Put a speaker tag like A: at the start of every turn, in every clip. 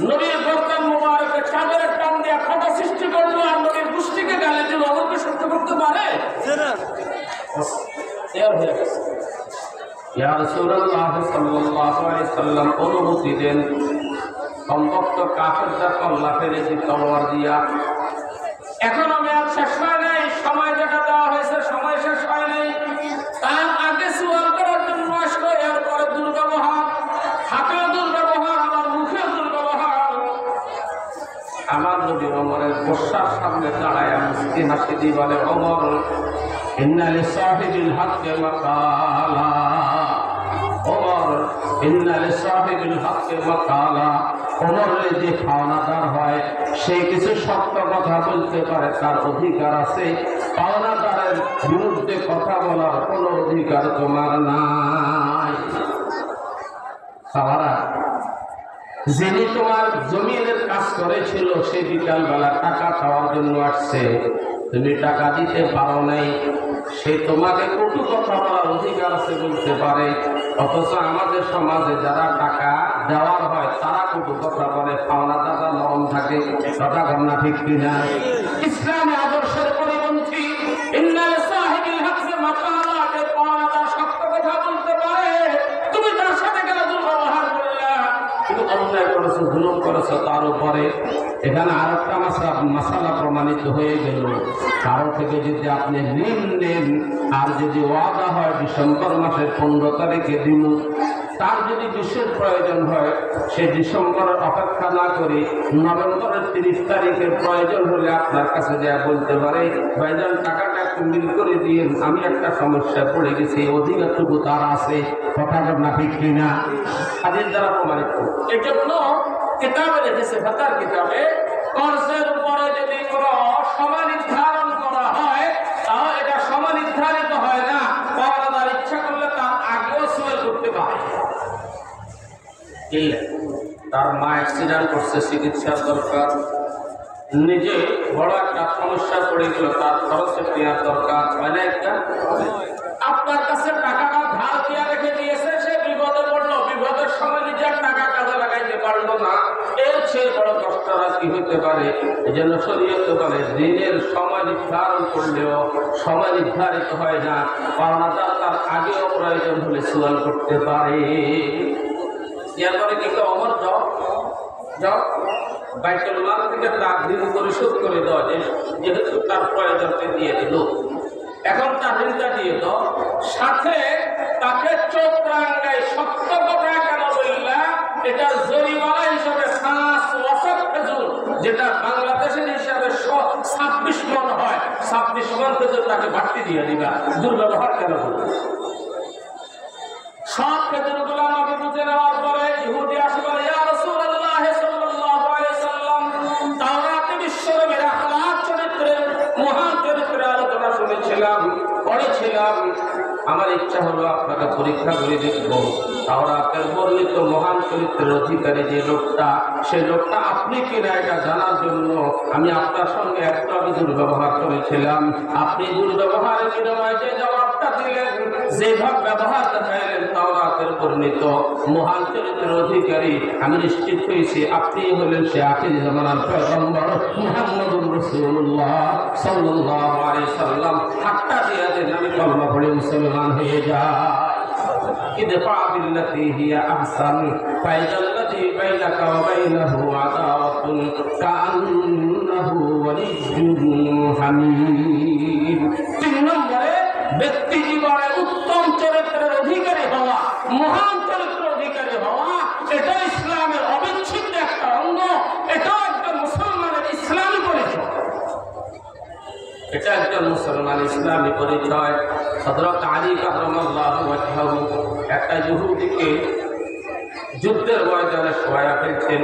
A: নবীর গর্দান মোবারকের চাদরের টান দিয়ে ক্ষত সৃষ্টি করলো আর নবীর গোষ্ঠীকে গালি দিল, আমাকে সহ্য করতে পারে? ইয়া রাসূলুল্লাহ সাল্লাল্লাহু আলাইহি সাল্লাম অনুমতি দেন, সম্ভবত কাফেররা কল্লা ফেলেছে তলোয়ার দিয়া। এখনো মেয়াদ শেষ হয় নাই, সময় যেটা দেওয়া হয়েছে সময় শেষ হয় নাই। তার আগে সুয়াল করার জন্য আসলো, এরপরে দুর্ব্যবহার, হাতেও দুর্ব্যবহার, আমার মুখেও দুর্ব্যবহার। আমার নবী ওমরের বর্ষার সামনে দাঁড়ায় মুস্কি হাসি দিয়ে বলে, ওমর ইন্না লিসাহিবিল হাক্কি মাকালা, ওমর ইন্না লিসাহিবিল হাক্কি মাকালা। ওমরের যে পাওনাদার হয় সে কিছু সত্য কথা বলতে পারে, তার অধিকার আছে। পাওনাদারের বিরুদ্ধে কথা বলার কোনো অধিকার তোমার নাই। সাহারা যিনি তোমার জমিনের কাজ করেছিল সে বিকালবেলা টাকা খাওয়ার জন্য আসছে, তুমি টাকা দিতে পারো নাই, সে তোমাকে কটু কথা বলার অধিকার আছে বলতে পারে। অথচ আমাদের সমাজে যারা টাকা দেওয়ার হয় তারা কটু কথা বলে, পাওনাদাররা নরম থাকে। কথা ঘটনা ঠিক কিনা? ইসলামী আদর্শের পরিপন্থী। ইন্নাল সাহিবিল হাক্কি মাকালা, যে পাওনাদার সত্য কথা বলতে পারে, তুমি তার সাথে কেন দুর্ব্যবহার করলা? তুমি অন্যায় করেছো, জুলুম করেছো তার উপরে। এখানে আর একটা মাসালা প্রমাণিত হয়ে গেল, কারো থেকে যদি আপনি ঋণ নেন আর যদি ওয়াদা হয় ডিসেম্বর মাসের 15 তারিখে দিন, তার যদি বিশেষ প্রয়োজন হয় সে ডিসেম্বরের অপেক্ষা না করে নভেম্বরের 30 তারিখের প্রয়োজন হলে আপনার কাছে যা বলতে পারে, ভাইজান টাকাটা একটু মিল করে দিয়ে, আমি একটা সমস্যায় পড়ে গেছি, অধিকারটুকু তার আছে। কথা না ঠিক কিনা? হাদিস দ্বারা প্রমাণিত। এই জন্য কিতাবে লিখেছে, ফাতার কিতাবে, কর্জের উপরে যদি কোনো সময় নির্ধারণ করা হয় তাহলে এটা সময় নির্ধারিত হয় না, পাওনাদার ইচ্ছা করলে তার আগেও সুয়েল করতে পারে। তার মা অ্যাক্সিডেন্ট করছে, চিকিৎসার দরকার, নিজে বড় একটা সমস্যা পড়ে গেল, তার খরচে নেওয়ার দরকার হয় না একটা? আপনার কাছে টাকাটা ধার দিয়ে রেখে দিয়েছে, সে বিপদে পড়লো, বিপদের সময় নিজের টাকা কাজে লাগাইতে পারলো না, এর চেয়ে বড় কষ্টটা কি হইতে পারে? এই জন্য শরীয়ত বলে দিনের সময় নির্ধারণ করলেও সময় নির্ধারিত হয় না, পাওনাদার তার আগেও প্রয়োজন হলে সুয়াল করতে পারে। এরপরে কি অমর যাও বাইতুল মাল থেকে তার ঋণ পরিশোধ করে দেওয়া, যেহেতু তার প্রয়োজনকে দিয়ে দিল, এখন তার ঋণটা দিয়ে দাও, সাথে তাকে চোখ রাঙ্গায় সত্য কথা কেন বললা, এটা জরিমানা হিসাবে 5 ওয়াসাক খেজুর, যেটা বাংলাদেশের হিসাবে 26 মণ হয়, 26 মণ খেজুর তাকে বাড়তি দিয়ে দিবা। দুর্ব্যবহার কেন করবে? সব খেজুরগুলো আমাকে বুঝে নেওয়ার পরে ইহুদি আসে বলে, ইয়া রাসূলুল্লাহ সাল্লাল্লাহু আলাইহি সাল্লাম, তাওরাতে বিশ্বনবীর আখলাক চরিত্রের মহান চরিত্রের আলোচনা শুনেছিলাম, পড়েছিলাম, আমার ইচ্ছা হলো আপনাকে পরীক্ষা করে দেখবো তাওরাতের বর্ণিত মহান চরিত্রের অধিকারী যে লোকটা, সেই লোকটা আপনি কিনা এটা জানার জন্য আমি আপনার সঙ্গে একটু আগে দুর্ব্যবহার করেছিলাম। আপনি দুর্ব্যবহারের বিনিময়ে যে জবাবটা দিলেন, যেভাবে ব্যবহার দেখাইলেন তাওরাতের বর্ণিত মহান চরিত্রের অধিকারী, আমি নিশ্চিত হয়েছি আপনি হলেন সে আখির জামানার পয়গম্বর মুহাম্মদুর রাসূলুল্লাহ সাল্লাল্লাহু আলাইহি সাল্লাম। হাতটা দিয়ে দেন, আমি কলমা পড়ে মুসলমান হয়ে যাই। ইদফা বিল্লাতি হিয়া আহসান ফাইদাল্লাতি বাইনাকা ওয়া বাইনাহু আদাওয়াতুন কাআন্নাহু ওয়ালিয়্যুন হামীদ। 3 নম্বরে ব্যক্তি জীবনে উত্তম চরিত্রের অধিকারী হওয়া, মহান চরিত্রের অধিকারী হওয়া, এটা ইসলামের অবিচ্ছেদ্য একটা অঙ্গ, এটা একজন মুসলমানের ইসলামী পরিচয়। এটা একজন মুসলমান ইসলামী পরিচয়। হযরত আলী কাররামাল্লাহু ওয়াজহাহু একটা ইহুদিকে যুদ্ধের ময়দানে শোয়া ফেলছেন,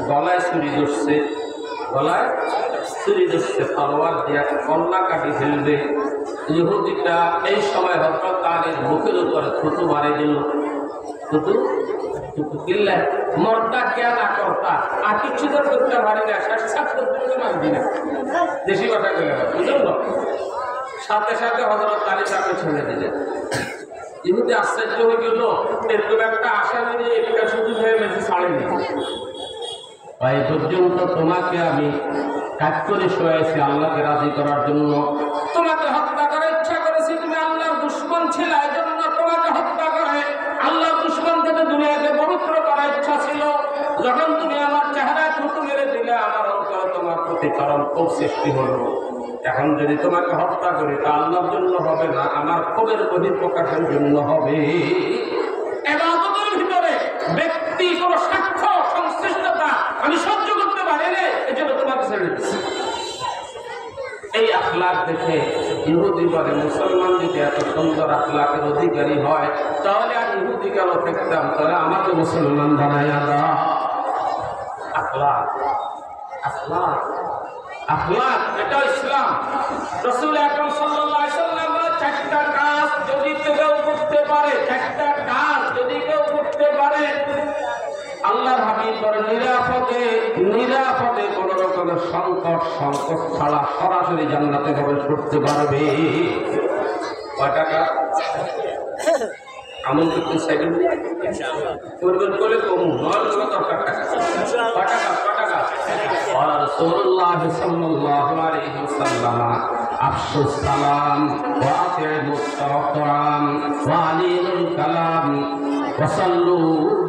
A: গলায় ছুরি ধরছে, তলোয়ার দিয়ে কন্যা কাটি ফেলবে। ইহুদিটা এই সময় হযরত আলীর মুখের উপরে থুতু মারে দিল। থুতু কিল্লা মরটা কে না করতা, আর কিছু তো করতে পারি না, দেশি কথা বলে বুঝল। সাথে সাথে হযরত আলী তাকে ছেড়ে দিলেন। ইহুদি আশ্চর্য হয়ে গেল, এরকম একটা আশা নিয়ে এটা শুধু হয়ে গেছে, হয়নি, এই পর্যন্ত তোমাকে আমি কাজ করে শোয়াইছি আল্লাহকে রাজি করার জন্য। তোমাকে হত্যা করার ইচ্ছা করেছি, তুমি আল্লাহর দুশমন ছিলে, এই জন্য তোমাকে হত্যা করে আল্লাহর দুশমন থেকে দুনিয়াকে পবিত্র করার ইচ্ছা ছিল। যখন তুমি আমার চেহারায় থুতু মেরে দিলে আমার অন্তরে তোমার প্রতি কারণ খুব সৃষ্টি হলো। এখন যদি তোমাকে হত্যা করি তা আল্লাহর জন্য হবে না, আমার ক্ষোভের বহিঃপ্রকাশের জন্য হবে। ইবাদতের ভিতরে ব্যক্তি কোনো সাক্ষ্য সংশ্লিষ্টতা আমি সহ্য করতে পারি না, এই জন্য তোমাকে ছেড়ে দিচ্ছি। এই আখলাক দেখে ইহুদি বলে, মুসলমান যদি এত সুন্দর আখলাকের অধিকারী হয় তাহলে আর ইহুদি কেন থাকতাম, তাহলে আমাকে মুসলমান বানাইয়া দাও। আখলাক, আখলাক, আখলাক, এটা ইসলাম। রাসূল আকরাম সাল্লাল্লাহু আলাইহি ওয়াসাল্লাম চারটা কাজ যদি কেউ করতে পারে, চারটা কাজ যদি কেউ করতে পারে, আল্লাহর হাবিব বলেন নিরাপদে নিরাপদে কোন রকমের সংকট ছাড়া সরাসরি জান্নাতে প্রবেশ করতে পারবে। কয় টাকা আমল করতে চাইবেন করবেন বলে কমু নয় দরকার টাকা। কয় টাকা, কয় টাকা? রাসূলুল্লাহ সাল্লাল্লাহু আলাইহি ওয়াসাল্লাম আফশুস সালাম ওয়া আতিমুত তাওয়াম ওয়া আলিমুল কালাম ওয়া সাল্লু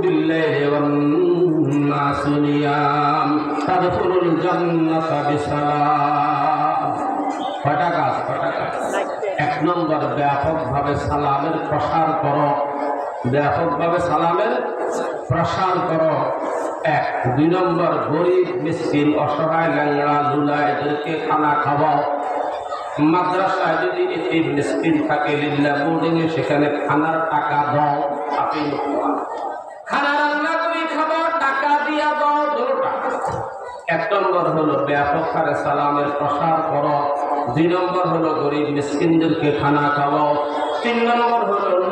A: বিল্লাইলি ওয়ান নাসু নিয়াম তাদখুলুল জান্নাতা বিসালাম। কয় টাকা, কয় টাকা? এক নম্বর, ব্যাপকভাবে সালামের প্রসার করো, ব্যাপকভাবে সালামের প্রসার করো। এক। দুই নম্বর, গরিব মিসকিন অসহায় ল্যাংড়া লুলা এদেরকে খানা খাওয়াও। মাদ্রাসায় যদি এতিম মিসকিন থাকে লিল্লাহ বোর্ডিংয়ে, সেখানে খানার টাকা দাও। আপনি খানা রান্না করে খাবার টাকা দিয়া দাও, দুটোটা। এক নম্বর হলো ব্যাপক হারে সালামের প্রসার করো। দুই নম্বর হলো গরিব মিসকিনদেরকে খানা খাওয়াও। তিন নম্বর হলো